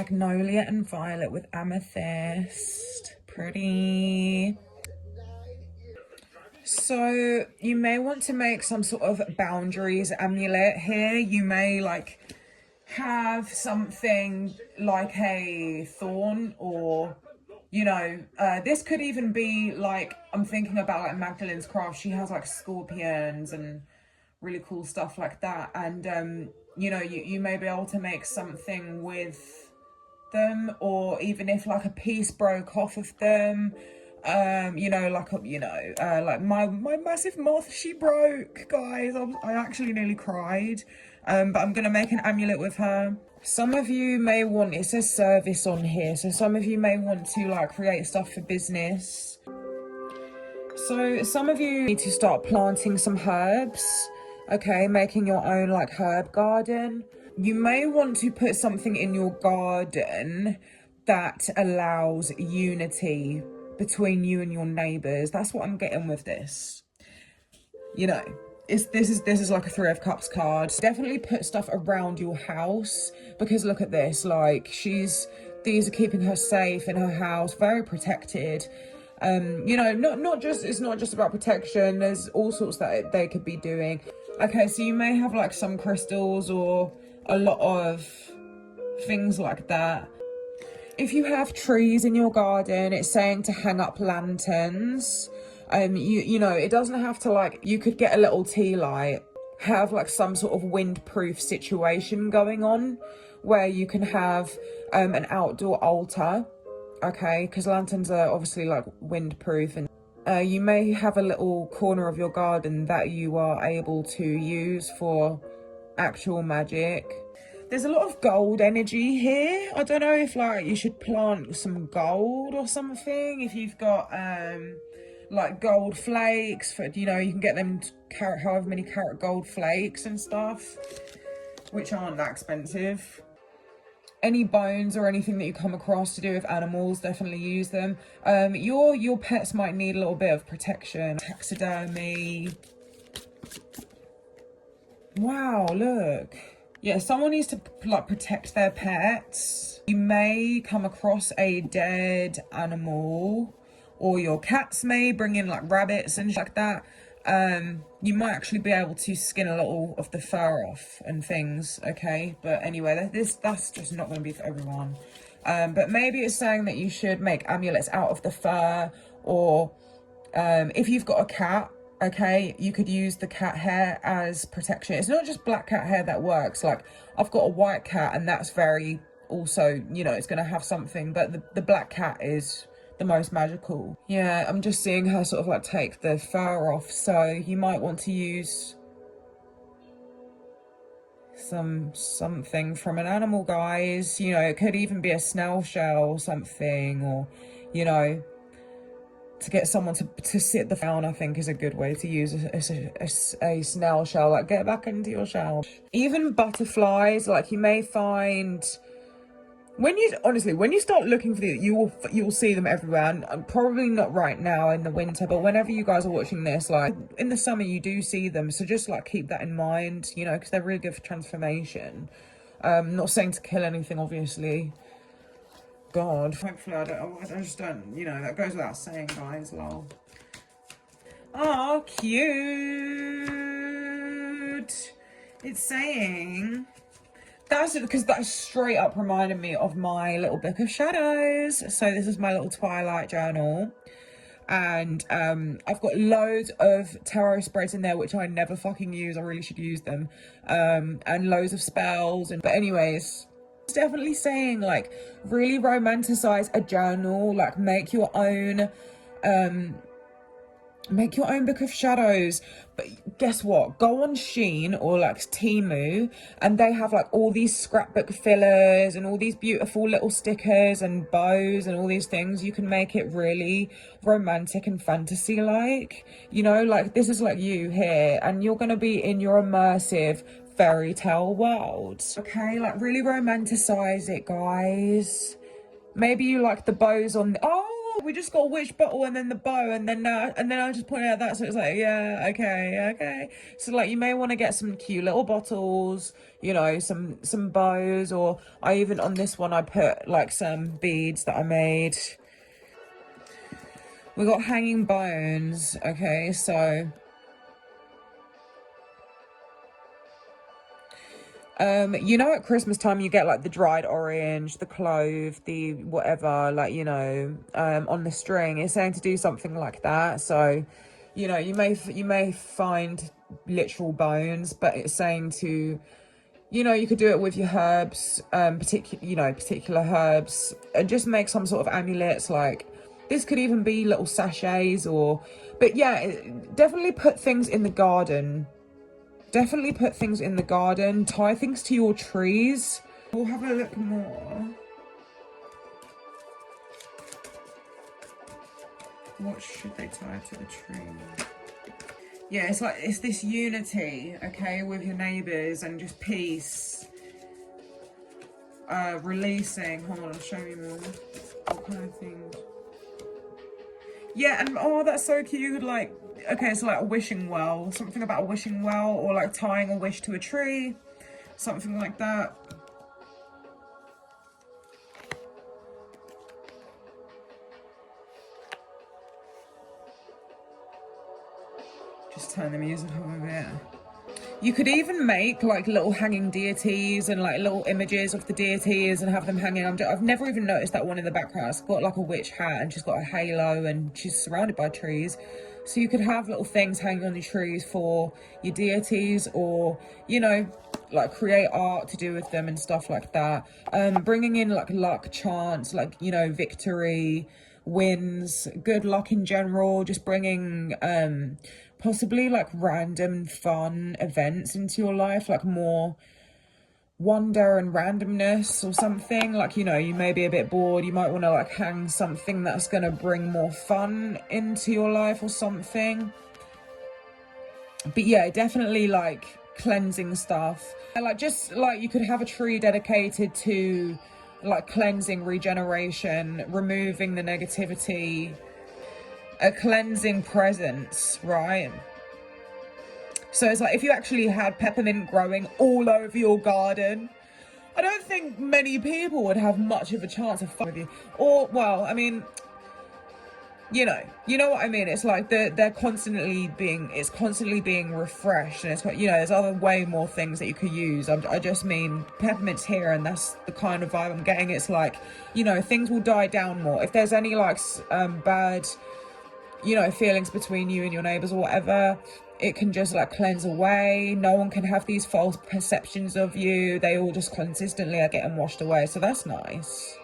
magnolia and violet with amethyst. Pretty. So you may want to make some sort of boundaries amulet here. You may like have something like a thorn, or you know, this could even be like, I'm thinking about like Magdalene's craft. She has like scorpions and really cool stuff like that. And you know, you may be able to make something with them, or even if like a piece broke off of them, you know, like like my massive moth, she broke, guys. I actually nearly cried. But I'm gonna make an amulet with her. Some of you may want, it says service on here, so some of you may want to like create stuff for business. So some of you need to start planting some herbs, okay, making your own like herb garden. You may want to put something in your garden that allows unity between you and your neighbors. That's what I'm getting with this. You know, this is like a Three of Cups card. Definitely put stuff around your house, because look at this, like these are keeping her safe in her house, very protected. You know, it's not just about protection. There's all sorts that they could be doing. Okay, so you may have like some crystals or a lot of things like that. If you have trees in your garden, it's saying to hang up lanterns. You know, it doesn't have to, like, you could get a little tea light, have like some sort of windproof situation going on where you can have an outdoor altar, okay, because lanterns are obviously like windproof. And you may have a little corner of your garden that you are able to use for actual magic. There's a lot of gold energy here. I don't know if like you should plant some gold or something. If you've got like gold flakes, for, you know, you can get them however many carat gold flakes and stuff, which aren't that expensive. Any bones or anything that you come across to do with animals, definitely use them. Your pets might need a little bit of protection. Taxidermy. Wow, look. Yeah, someone needs to like protect their pets. You may come across a dead animal, or your cats may bring in like rabbits and like that. You might actually be able to skin a little of the fur off and things, okay? But anyway, that's just not going to be for everyone. But maybe it's saying that you should make amulets out of the fur, or if you've got a cat, okay, you could use the cat hair as protection. It's not just black cat hair that works. Like, I've got a white cat, and that's very also, you know, it's going to have something, but the black cat is the most magical. Yeah, I'm just seeing her sort of like take the fur off, so you might want to use something from an animal, guys. You know, it could even be a snail shell or something, or, you know, to get someone to sit the down, I think, is a good way to use a snail shell. Like, get back into your shell. Even butterflies, like, you may find, when you start looking for these, you'll see them everywhere. And probably not right now in the winter, but whenever you guys are watching this, like in the summer, you do see them. So just like keep that in mind, you know, because they're really good for transformation. Not saying to kill anything, obviously. God, hopefully I just don't, you know, that goes without saying, guys, lol. Oh, cute. It's saying, that's because that straight up reminded me of my little book of shadows. So this is my little Twilight journal. And I've got loads of tarot spreads in there, which I never fucking use. I really should use them. And loads of spells. But anyways, definitely saying like really romanticize a journal, like make your own book of shadows. But guess what, go on Shein or like Temu, and they have like all these scrapbook fillers and all these beautiful little stickers and bows and all these things. You can make it really romantic and fantasy like, you know, like this is like you here, and you're gonna be in your immersive fairy tale world, okay? Like really romanticize it, guys. Maybe you like the bows on oh, we just got a witch bottle and then the bow, and then I just pointed out that, so it's like, yeah, okay. So like, you may want to get some cute little bottles, you know, some bows, or I even, on this one, I put like some beads that I made. We got hanging bones, okay, so you know, at Christmas time you get like the dried orange, the clove, the whatever, like, you know, on the string. It's saying to do something like that. So, you know, you may find literal bones, but it's saying to, you know, you could do it with your herbs, particular herbs, and just make some sort of amulets. Like, this could even be little sachets, or, but yeah, definitely put things in the garden. Definitely put things in the garden, tie things to your trees. We'll have a look more. What should they tie to the tree? Yeah, it's like, it's this unity, okay, with your neighbours, and just peace. Releasing, hold on, I'll show you more. What kind of things? Yeah, and oh, that's so cute. Like, okay, so like a wishing well, something about a wishing well, or like tying a wish to a tree, something like that. Just turn the music up a bit. You could even make like little hanging deities and like little images of the deities and have them hanging. I've never even noticed that one in the background. It's got like a witch hat and she's got a halo and she's surrounded by trees. So you could have little things hanging on the trees for your deities, or, you know, like create art to do with them and stuff like that. Bringing in like luck, chance, like, you know, victory, wins, good luck in general. Just bringing possibly like random fun events into your life, like more wonder and randomness or something. Like, you know, you may be a bit bored, you might want to like hang something that's going to bring more fun into your life or something. But yeah, definitely like cleansing stuff. And like, just like, you could have a tree dedicated to like cleansing, regeneration, removing the negativity, a cleansing presence, right? So it's like, if you actually had peppermint growing all over your garden, I don't think many people would have much of a chance of finding you. Or, well, I mean, you know what I mean? It's like it's constantly being refreshed, and it's, you know, there's other way more things that you could use. I just mean peppermint's here, and that's the kind of vibe I'm getting. It's like, you know, things will die down more. If there's any like bad, you know, feelings between you and your neighbors or whatever, it can just like cleanse away. No one can have these false perceptions of you. They all just consistently are getting washed away. So that's nice.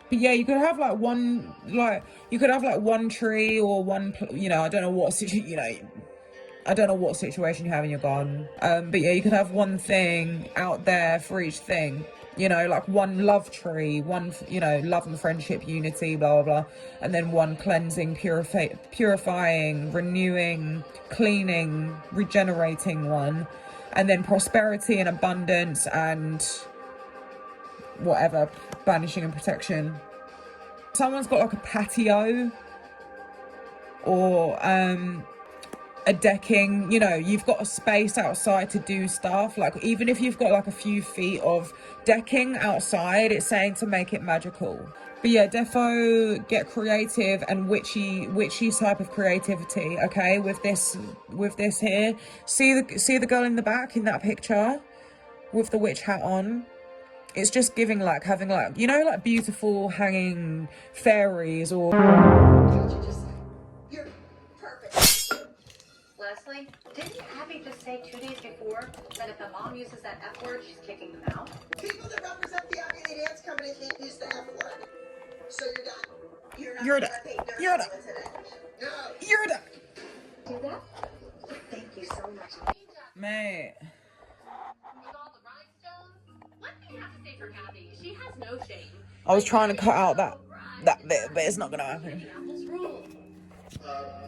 But yeah, you could have like one tree or one, you know, I don't know what situation you have in your garden. But yeah, you could have one thing out there for each thing. You know, like one love tree, one, you know, love and friendship, unity, blah, blah, blah. And then one cleansing, purifying, renewing, cleaning, regenerating one. And then prosperity and abundance and whatever, banishing and protection. Someone's got like a patio or a decking, you know, you've got a space outside to do stuff. Like, even if you've got like a few feet of decking outside, it's saying to make it magical. But yeah, defo get creative and witchy type of creativity, okay, with this here. See the girl in the back in that picture with the witch hat on? It's just giving like, having like, you know, like beautiful hanging fairies or... You're perfect. Leslie, didn't Abby just say 2 days before that if a mom uses that F word, she's kicking them out? People that represent the Agony Dance Company can't use the F word. So you're done. You're done. You're done. No. You're done. Do that? Thank you so much. Mate. She has no shame. I was trying to cut out that bit, but it's not gonna happen.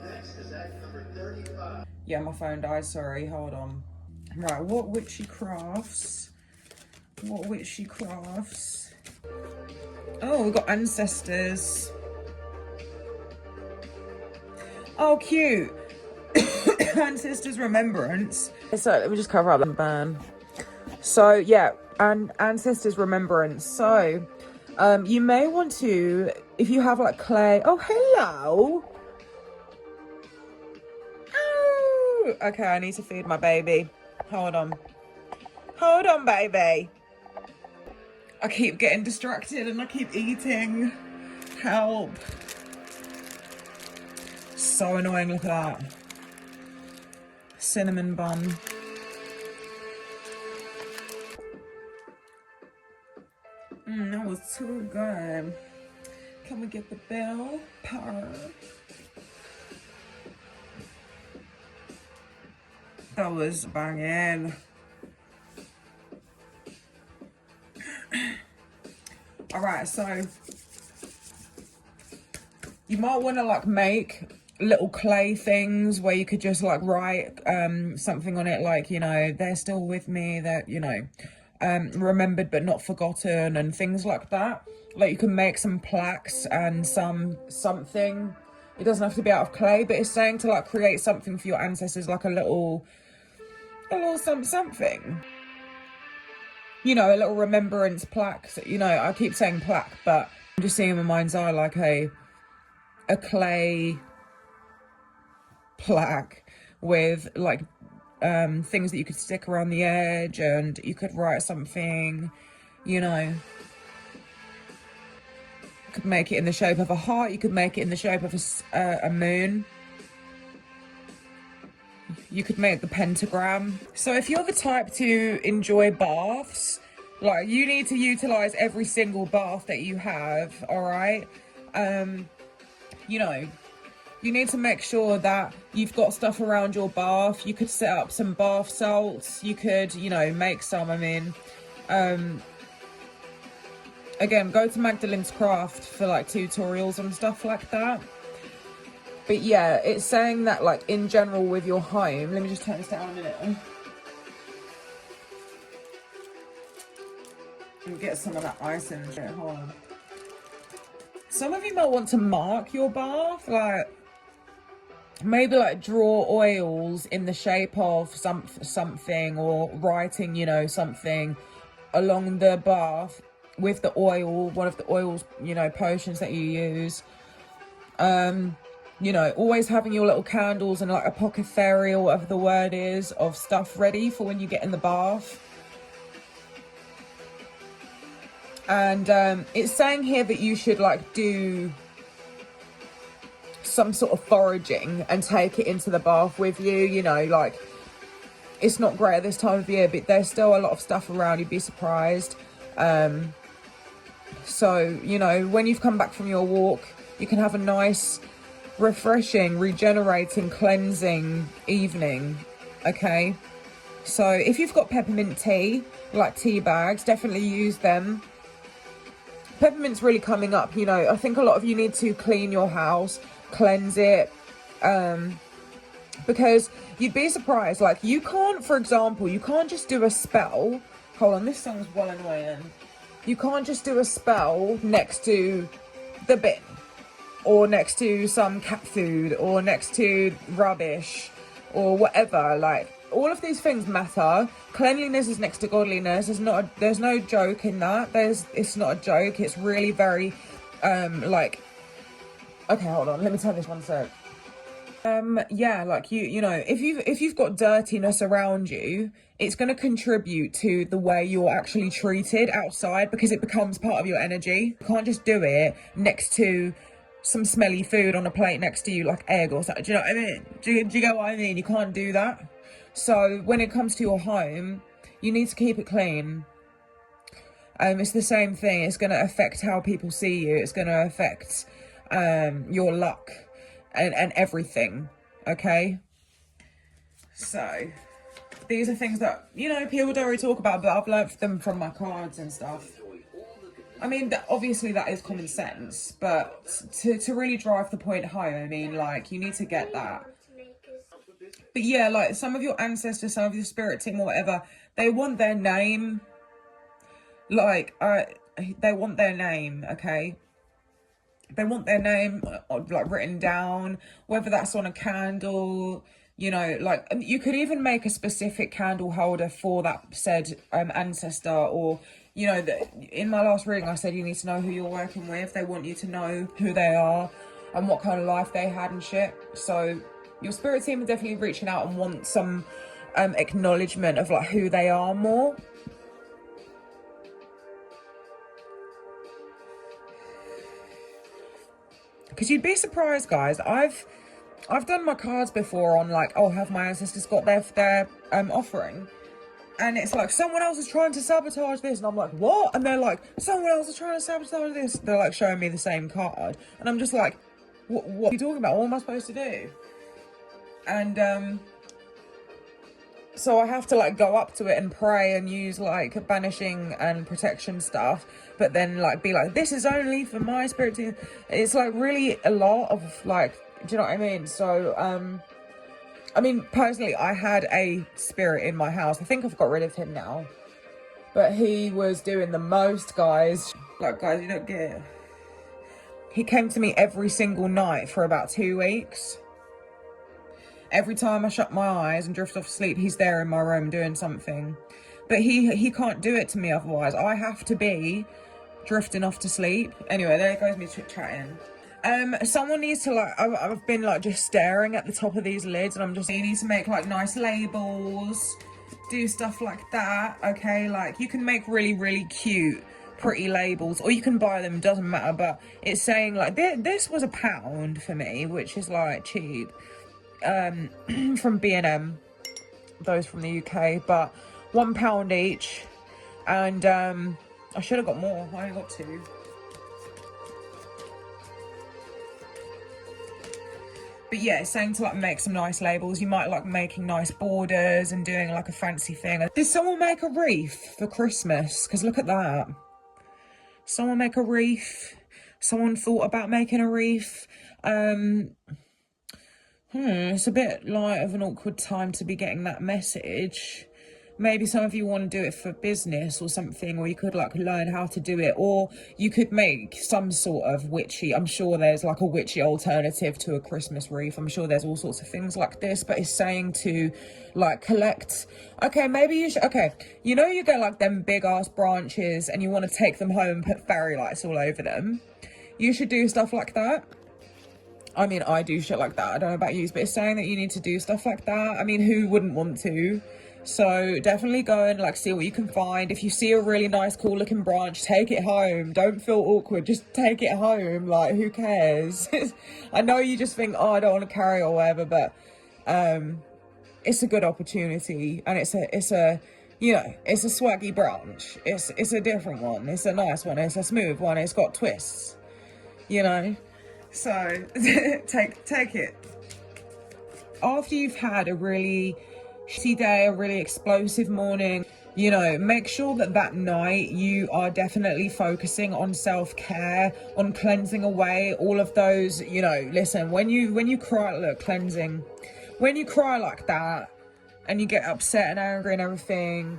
Next is act number 35. Yeah, my phone died, sorry, hold on. Right, what witchy crafts? Oh, we've got ancestors. Oh, cute. Ancestors remembrance. So let me just cover up the burn. So yeah, and ancestors remembrance. So you may want to, if you have like clay. Oh, hello. Oh, okay, I need to feed my baby. Hold on, baby. I keep getting distracted and I keep eating. Help. So annoying, look at that. Cinnamon bun. That was too good. Can we get the bell? Power. That was banging. Alright, so you might want to like make little clay things where you could just like write something on it, like, you know, they're still with me, that, you know, remembered but not forgotten, and things like that. Like you can make some plaques and something. It doesn't have to be out of clay, but it's saying to like create something for your ancestors, like a little something. You know, a little remembrance plaque. You know, I keep saying plaque, but I'm just seeing in my mind's eye like a clay plaque with like things that you could stick around the edge, and you could write something, you know. You could make it in the shape of a heart, you could make it in the shape of a moon. You could make the pentagram. So if you're the type to enjoy baths, like, you need to utilize every single bath that you have, all right? You know, you need to make sure that you've got stuff around your bath. You could set up some bath salts. You could, you know, make some. I mean, again, go to Magdalene's Craft for like tutorials and stuff like that. But yeah, it's saying that like in general with your home, let me just turn this down a minute and get some of that ice in there. Hold on. Some of you might want to mark your bath, like maybe like draw oils in the shape of something, or writing, you know, something along the bath with the oil, one of the oils, you know, potions that you use. You know, always having your little candles and like apothecary or whatever the word is of stuff ready for when you get in the bath. And it's saying here that you should like do some sort of foraging and take it into the bath with you. You know, like, it's not great at this time of year, but there's still a lot of stuff around, you'd be surprised. So, you know, when you've come back from your walk, you can have a nice, refreshing, regenerating, cleansing evening, okay? So if you've got peppermint tea, like tea bags, definitely use them. Peppermint's really coming up, you know. I think a lot of you need to clean your house, cleanse it, because you'd be surprised, like, you can't, for example, you can't just do a spell. Hold on, this song's well annoying. You can't just do a spell next to the bin, or next to some cat food, or next to rubbish, or whatever. Like, all of these things matter. Cleanliness is next to godliness. There's no joke in that. It's not a joke. It's really very, like, okay, hold on. Let me turn this one sec. Yeah, like, you know, if you've got dirtiness around you, it's going to contribute to the way you're actually treated outside, because it becomes part of your energy. You can't just do it next to some smelly food on a plate next to you, like egg or something. Do you know what I mean? Do you get what I mean? You can't do that. So when it comes to your home, you need to keep it clean. It's the same thing. It's going to affect how people see you. It's going to affect your luck and everything, okay? So these are things that, you know, people don't really talk about, but I've learnt them from my cards and stuff. I mean, obviously that is common sense, but to really drive the point home, I mean, like, you need to get that. But yeah, like, some of your ancestors, some of your spirit team or whatever, they want their name. Like, they want their name, okay? They want their name like written down, whether that's on a candle, you know, like you could even make a specific candle holder for that said ancestor. Or, you know, in my last reading I said you need to know who you're working with. They want you to know who they are and what kind of life they had and shit. So your spirit team are definitely reaching out and want some acknowledgement of like who they are more. Because you'd be surprised, guys. I've done my cards before on like, oh, have my ancestors got their offering? And it's like, someone else is trying to sabotage this. And I'm like, what? And they're like, someone else is trying to sabotage this. They're like showing me the same card. And I'm just like, what are you talking about? What am I supposed to do? And so I have to like go up to it and pray and use like banishing and protection stuff, but then like be like, this is only for my spirit team. It's like really a lot of like, do you know what I mean? So I mean, personally, I had a spirit in my house. I think I've got rid of him now, but he was doing the most, guys. Like, guys, you don't get it. He came to me every single night for about 2 weeks. Every time I shut my eyes and drift off to sleep, he's there in my room doing something. But he can't do it to me otherwise. I have to be drifting off to sleep. Anyway, there goes me chit-chatting. Someone needs to like, I've been like just staring at the top of these lids, and I'm just, you need to make like nice labels, do stuff like that, okay? Like you can make really, really cute, pretty labels, or you can buy them, doesn't matter. But it's saying like, this was £1 for me, which is like cheap. From B&M, those from the UK, but £1 each. And I should have got more. I only got 2. But yeah, it's saying to like make some nice labels. You might like making nice borders and doing like a fancy thing. Did someone make a wreath for Christmas? Because look at that. Someone make a wreath. Someone thought about making a wreath. It's a bit like of an awkward time to be getting that message. Maybe some of you want to do it for business or something, or you could like learn how to do it, or you could make some sort of witchy. I'm sure there's like a witchy alternative to a Christmas wreath. I'm sure there's all sorts of things like this, but it's saying to like collect. Okay, maybe you should, okay, you know, you get like them big ass branches and you want to take them home and put fairy lights all over them. You should do stuff like that. I mean, I do shit like that. I don't know about you, but it's saying that you need to do stuff like that. I mean, who wouldn't want to? So definitely go and like see what you can find. If you see a really nice, cool looking branch, take it home. Don't feel awkward. Just take it home. Like, who cares? I know you just think, oh, I don't want to carry it or whatever, but it's a good opportunity, and it's a you know, it's a swaggy branch. It's a different one. It's a nice one. It's a smooth one. It's got twists. You know. So take it. After you've had a really shitty day, a really explosive morning, you know, make sure that that night you are definitely focusing on self-care, on cleansing away all of those, you know, listen, when you cry, look, cleansing, when you cry like that and you get upset and angry and everything,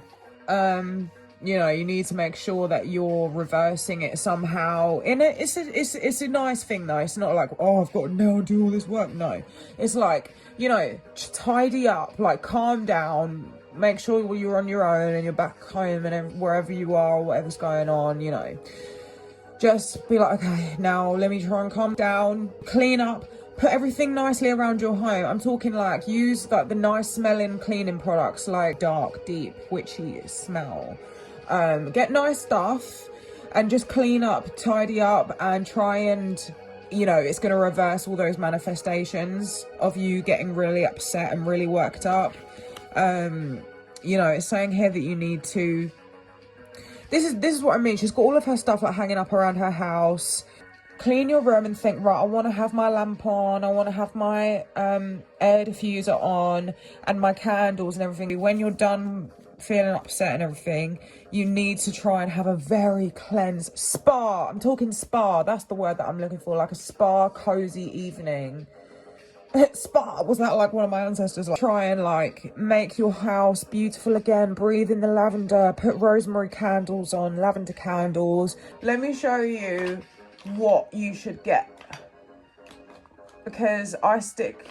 you know, you need to make sure that you're reversing it somehow. It's a nice thing though. It's not like, oh, I've got to now do all this work. No, it's like, you know, tidy up, like calm down, make sure you're on your own and you're back home and wherever you are, whatever's going on, you know, just be like, okay, now let me try and calm down, clean up, put everything nicely around your home. I'm talking like use like the nice smelling cleaning products, like dark, deep, witchy smell. Get nice stuff and just clean up, tidy up, and try and, you know, it's going to reverse all those manifestations of you getting really upset and really worked up. You know, it's saying here that you need to, this is what I mean. She's got all of her stuff like hanging up around her house. Clean your room and think, right, I want to have my lamp on, I want to have my air diffuser on and my candles and everything. When you're done feeling upset and everything, you need to try and have a very cleansed spa. I'm talking spa, that's the word that I'm looking for, like a spa cozy evening. Spa, was that like one of my ancestors? Like, try and like make your house beautiful again. Breathe in the lavender, put rosemary candles on, lavender candles. Let me show you what you should get, because I stick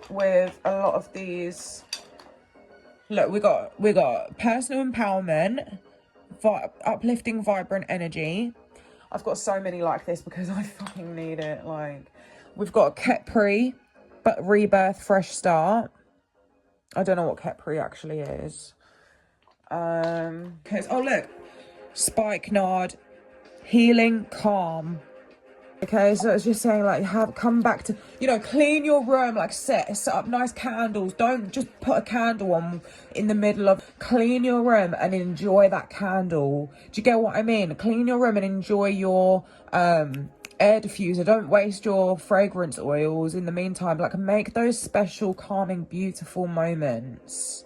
with a lot of these. Look, we got personal empowerment, uplifting vibrant energy. I've got so many like this because I fucking need it. Like, we've got Kepri, but rebirth, fresh start. I don't know what Kepri actually is. Because, oh look, spikenard, healing, calm. Okay, so it's just saying like come back to, you know, clean your room, like set up nice candles. Don't just put a candle on in the middle of, clean your room and enjoy that candle. Do you get what I mean? Clean your room and enjoy your air diffuser. Don't waste your fragrance oils in the meantime. Like, make those special, calming, beautiful moments.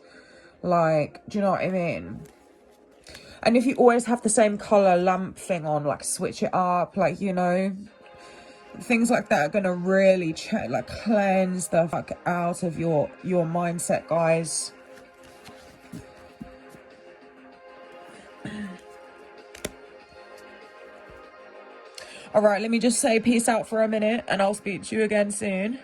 Like, do you know what I mean? And if you always have the same color lamp thing on, like, switch it up, like, you know, things like that are gonna really cleanse the fuck out of your mindset, guys. All right, let me just say peace out for a minute, and I'll speak to you again soon.